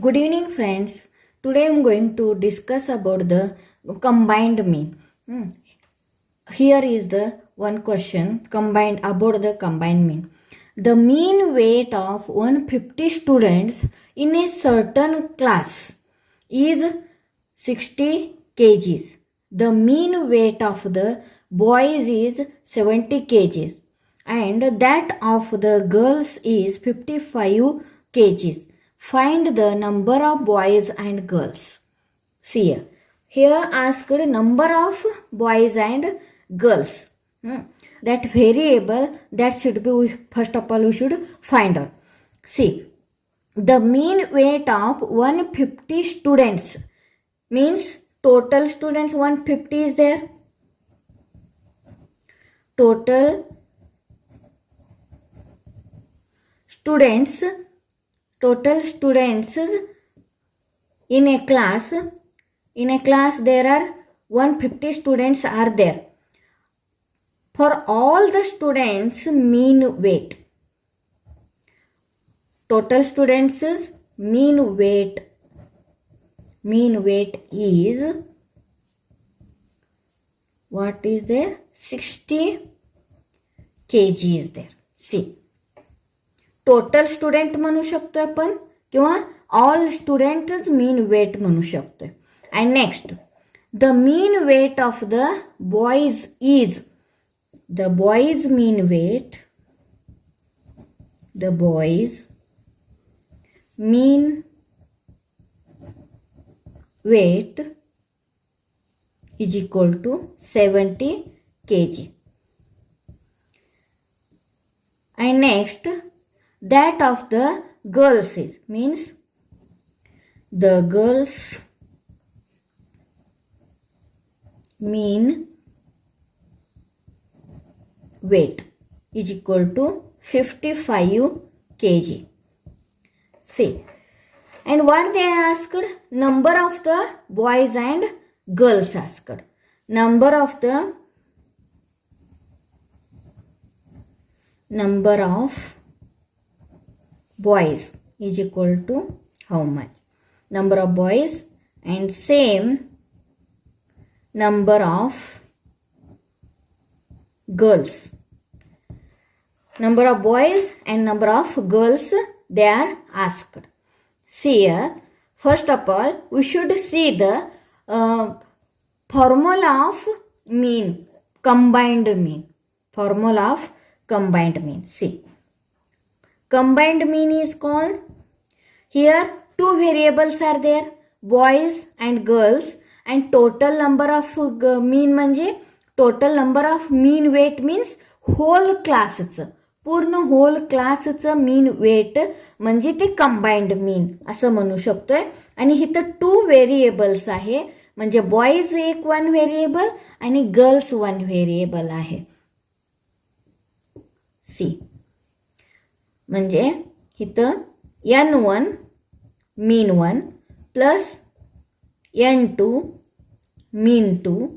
Good evening, friends. Today I am going to discuss about the combined mean. Here is the one question combined about the combined mean. The mean weight of 150 students in a certain class is 60 kgs. The mean weight of the boys is 70 kgs and that of the girls is 55 kgs. Find the number of boys and girls. See here asked number of boys and girls. That variable that should be, first of all we should find out. See, the mean weight of 150 students means total students 150 is there. Total students in a class there are 150 students are there. For all the students mean weight, total students mean weight is what is there, 60 kg is there. See, total student म्हणू शकतो आपण किंवा all स्टुडंटच mean weight म्हणू शकतोय. And next the mean weight of the boys is, the boys mean weight, the boys mean weight is equal to 70 kg. And next that of the girls is, means the girls mean weight is equal to 55 kg. See, and what they asked, number of the boys and girls asked. Number of boys is equal to how much? Number of boys and same number of girls. Number of boys and number of girls they are asked. See here, first of all we should see the formula of mean, combined mean. Formula of combined mean. See, combined mean is called, here two variables are there, boys and girls, and total number of mean म्हणजे total number of mean weight means whole classचं, पूर्ण whole क्लासचं mean weight म्हणजे ते combined mean असं म्हणू शकतोय. आणि इथं two variables आहे, म्हणजे बॉईज एक वन व्हेरिएबल आणि गर्ल्स वन व्हेरिएबल आहे. सी, म्हणजे इथं n1 mean 1 plus n2 mean 2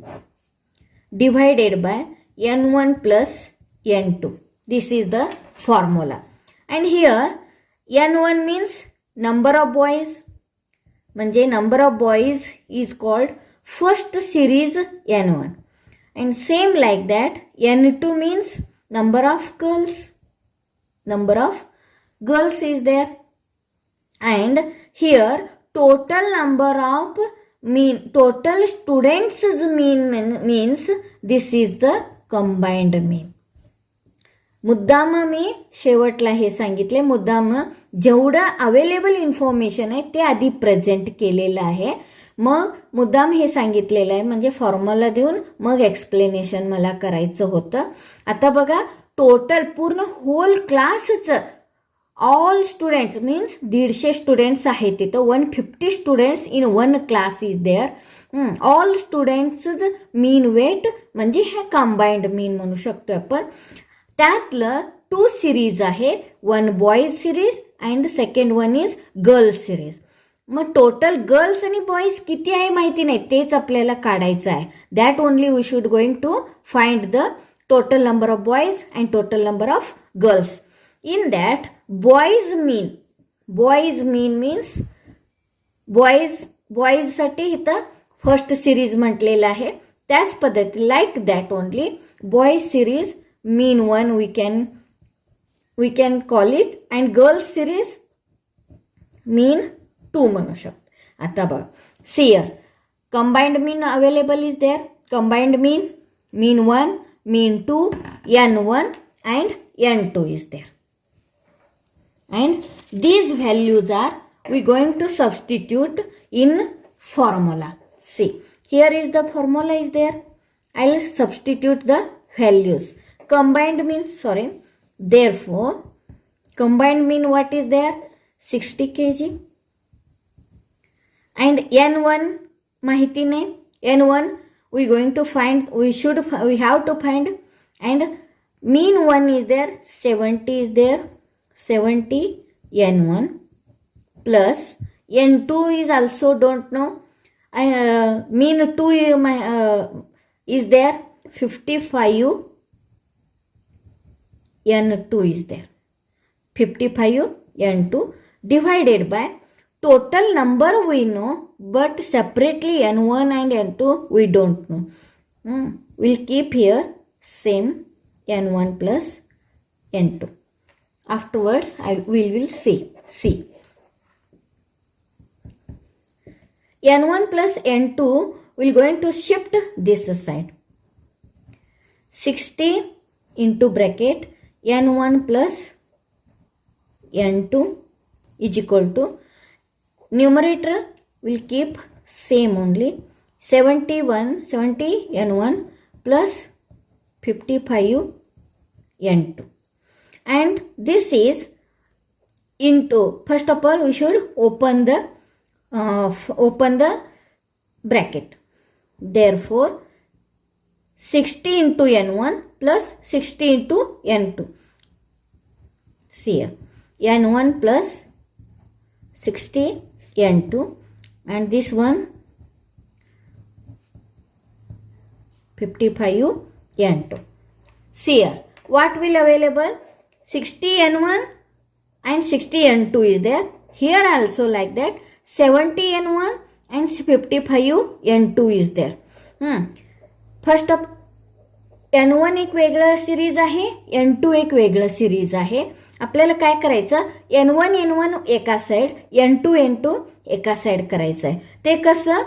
divided by n1 plus n2. This is the formula. And here n1 means number of boys, म्हणजे number of boys is called first series n1. And same like that n2 means number of girls. Number of girls is there. And here total number of mean, total students mean means this is the combined mean. मुद्दाम मी शेवटला हे सांगितले, मुद्दाम जेवढं available information आहे ते आधी present केलेलं आहे, मग मुद्दाम हे सांगितलेलं आहे, म्हणजे फॉर्म्युला देऊन मग एक्सप्लेनेशन मला करायचं होतं. आता बघा, टोटल पूर्ण होल क्लासचं ऑल स्टुडंट्स मीन्स 150 स्टुडंट्स आहेत तिथं, 150 students in one class is there. All students mean weight म्हणजे हे कंबाइंड मीन म्हणू शकतो आपण. त्यातलं टू सिरीज आहे, one boys series and second one is girls series. मग टोटल गर्ल्स आणि बॉईज किती आहे माहिती नाही, तेच आपल्याला काढायचं आहे. That only we should going to find the total number of boys and total number of girls. In that boys mean means बॉईजसाठी इथं फर्स्ट सिरीज म्हटलेलं आहे. त्याच पद्धती like that only boys series mean 1 we can call it and girls series mean 2 म्हणू शकतो. आता बघा सियर combined mean available is there. Combined mean 1, mean 2, n1 and n2 is there. And these values are we going to substitute in formula. See, here is the formula is there. I'll substitute the values. Combined mean, therefore, combined mean what is there? 60 kg. And n1 mahiti nahi. n1 we going to find, we have to find, and mean 1 is there, 70 is there, 70 n1 plus n2 is also don't know. Mean 2 is there, 55 n2 is there, 55 n2 divided by total number we know, but separately n1 and n2 we don't know. We'll keep here same n1 plus n2. Afterwards we will see. n1 plus n2 we're going to shift this side. 60 into bracket n1 plus n2 is equal to, numerator will keep same only, 70 n1 plus 55 n2, and this is into, first of all we should open the bracket. Therefore 60 into n1 plus 60 into n2. See here, n1 plus 60 n2 and this one 55 n2. See here, what will available? 60 n1 and 60 n2 is there. Here also like that, 70 n1 and 55 n2 is there. First of n1 एक वेगळं series आहे, n2 एक वेगळं series आहे. आपल्याला काय करायचं, n1 एका साईड, n2 एका साईड करायचं आहे. ते कसं,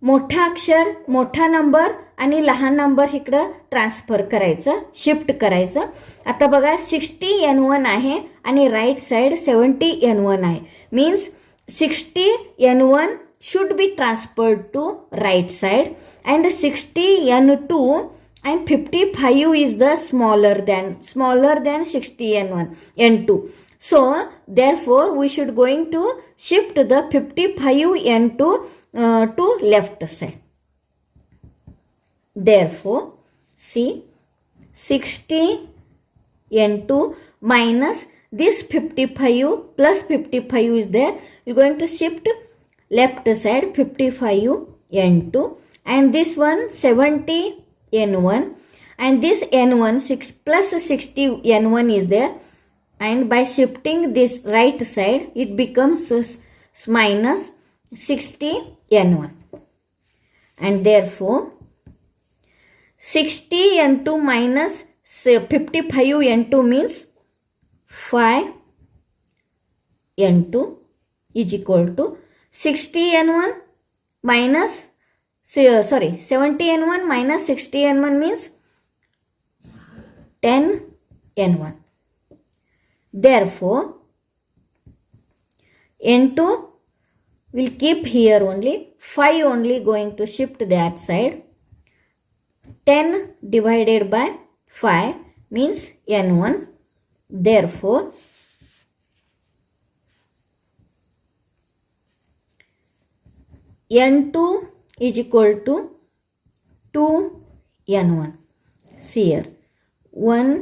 मोठा अक्षर, मोठा नंबर आणि लहान नंबर इकडं ट्रान्सफर करायचं, शिफ्ट करायचं. आता बघा 60 n1 आहे आणि राईट साईड 70 n1 आहे. Means 60 n1 should be transferred to right side and 60 n2 and 55 is the smaller than 60 n2. So therefore we should going to shift the 55 n2 to left side. Therefore see, 60 n2 minus this 55 plus 55 is there, you're going to shift left side 55 n2 and this one 70 n1 and this n1 6 plus 60 n1 is there, and by shifting this right side it becomes minus 60 n1, and therefore 60 n2 minus 55 n2 means 5 n2 is equal to 60 n1 minus 70 n1 minus 60 n1 means 10 n1. Therefore n2 will keep here only, 5 only going to shift that side. 10 divided by 5 means n1. Therefore n2 is equal to 2 n1. See here 1.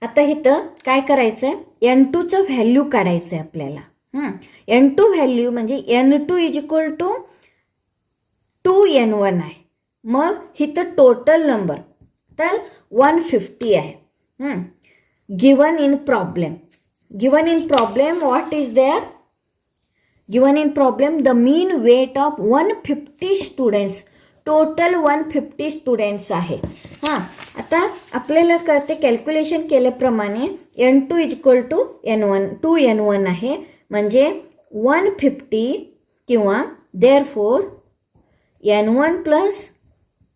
आता इथं काय करायचंय, n2 चं value काढायचंय आपल्याला. n2 value म्हणजे n2 is equal to 2 n1 आहे. मग इथं total number तर 150 आहे. Given in problem what is there, given in problem the mean weight of 150 students. Total 150 students आहे. हां, आता आपल्याला कळते कॅल्क्युलेशन केल्याप्रमाणे N2 equal to N1 2N1 आहे, म्हणजे 150 किंवा therefore N1 plus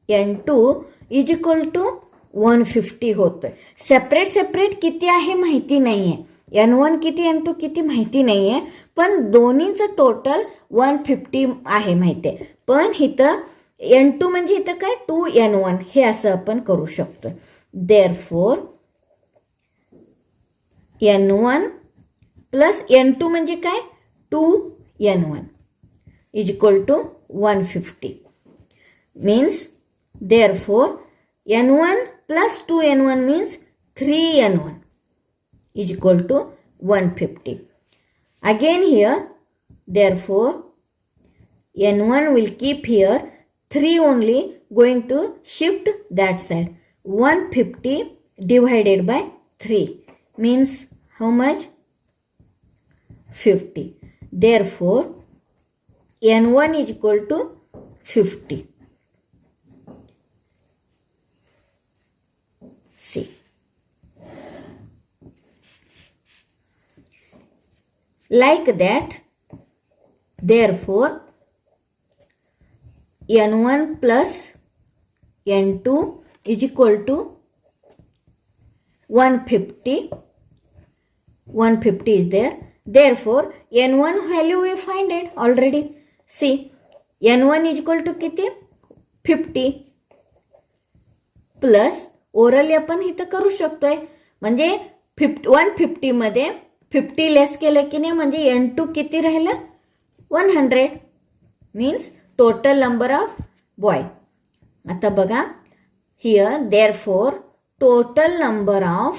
N2 is equal to 150 होतोय. सेपरेट किती आहे माहिती नाही आहे. N1 किती N2 किती माहिती नाही आहे, पण दोन्हीचं टोटल 150 आहे माहिती आहे. पण इथं N2 म्हणजे इथं काय 2N1 हे असं आपण करू शकतो. देअरफोर N1 प्लस N2 म्हणजे काय 2N1 is equal to 150 means therefore N1 plus 2N1 means 3N1 is equal to 150. Again here, therefore, N1 will keep here, 3 only going to shift that side. 150 divided by 3 means how much? 50. Therefore, N1 is equal to 50. See. Like that, therefore, N1 plus N2 is equal to 150. 150 is there. Therefore, N1 value we find it already. See, N1 is equal to किती 50 plus orally आपण इथं करू शकतोय, म्हणजे 150 मध्ये 50 less केलं की नाही, म्हणजे N2 किती राहिलं 100 means total number of boy. आता बघा here therefore total number of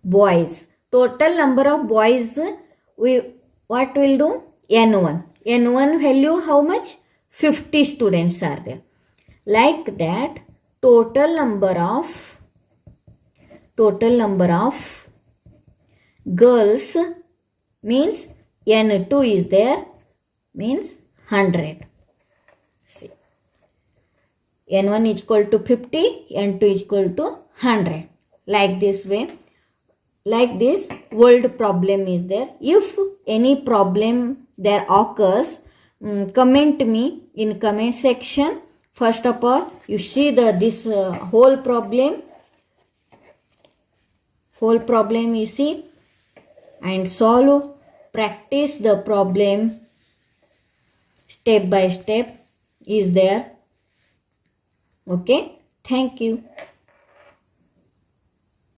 boys. Total number of boys we what will do? N1 value how much? 50 students are there. Like that, total number of girls means N2 is there means 100. See, N1 is equal to 50, N2 is equal to 100. Like this way. Like this word problem is there. If any problem there occurs, comment me in comment section. First of all, you see this whole problem you see, and solve, practice the problem step by step is there. Okay, thank you.